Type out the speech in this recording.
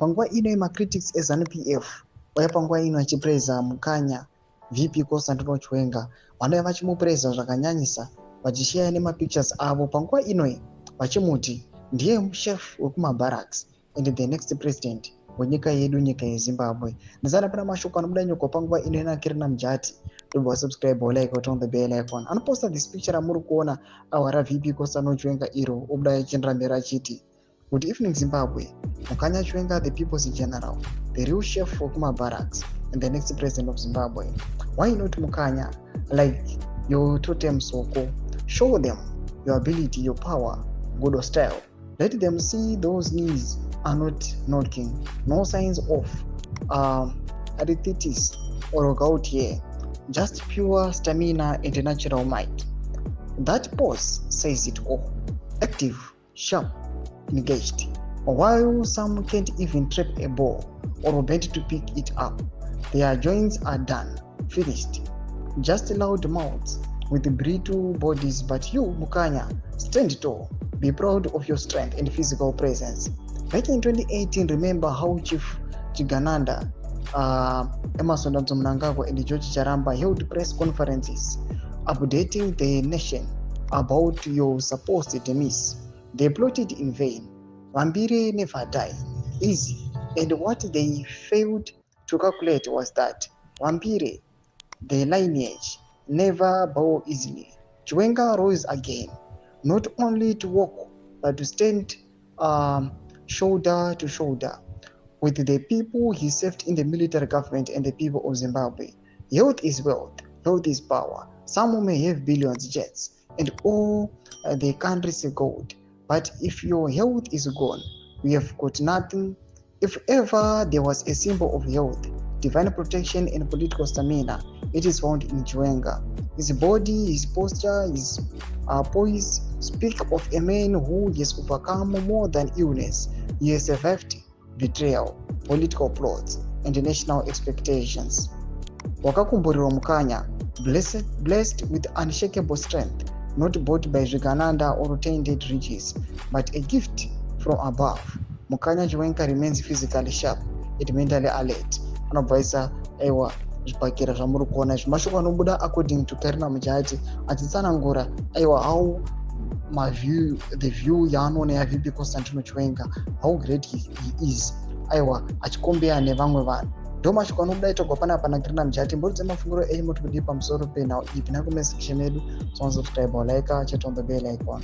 Panguva ino macritics eZANU-PF vaya panguva ino achipreza Mukanya VP Constantino Chiwenga, vanova vachimupreza zvakanyanyisa vachishare nemapictures avo panguva ino vachimuti ndiye chef wekumabarracks and the next president wenyika yedu, nyika yeZimbabwe. Ndisana pana mashoko anobuda nyoko panguva ino inakirina mujati. Don't subscribe, like, turn on the bell icon. Anoposta this picture amuri kuona awara VP Constantino Chiwenga iro obuda yechendera mberi achiti good evening Zimbabwe, Mukanya Chiwenga, the people's general, the real chef wekumabarracks and the next president of Zimbabwe. Why not Mukanya? Like your totem soko, show them your ability, your power, good or style. Let them see those knees are not knocking, no signs of arthritis or gout here, just pure stamina and natural might. That pose says it all. Active, sharp, engaged. While some can't even trap a ball or bend to pick it up, their joints are done, finished. Just loud mouths with brittle bodies, but you, Mukanya, stand tall. Be proud of your strength and physical presence. Back in 2018, remember how Chief Chigananda, Emerson Mnangagwa and George Charamba held press conferences updating the nation about your supposed demise. They plotted in vain. Wambire never die easy, and what they failed to calculate was that Wambire, the lineage, never bow easily. Chiwenga rose again, not only to walk, but to stand shoulder to shoulder with the people he served in the military government and the people of Zimbabwe. Health is wealth, health is power. Some may have billions, jets, and all the country's gold. But if your health is gone, we have got nothing. If ever there was a symbol of health, divine protection, and political stamina, it is found in Chiwenga. His body, his posture, his poise speak of a man who has overcome more than illness. He has survived betrayal, political plots, and national expectations. Wakakumburirwa Mukanya, blessed with unshakable strength, not bought by Zvigananda or tainted riches, but a gift from above. Mukanya Chiwenga remains physically sharp and mentally alert. Anobvaisa aiwa zvipakira zvamuri kuona izvi mashoko anobuda according to Karina Mujati achitsanangura aiwa how the view yaanoona yaVP Constantino Chiwenga, how great he is, aiwa achikombea nevamwe vanhu. Ndo mashoko anobuda itogwa panapa naKarina Mujati. Mbudze mafunguro enyu mutikudipa pamusoro penhau iyi. Pina comment section yedu, subscribe, like, turn on the bell icon.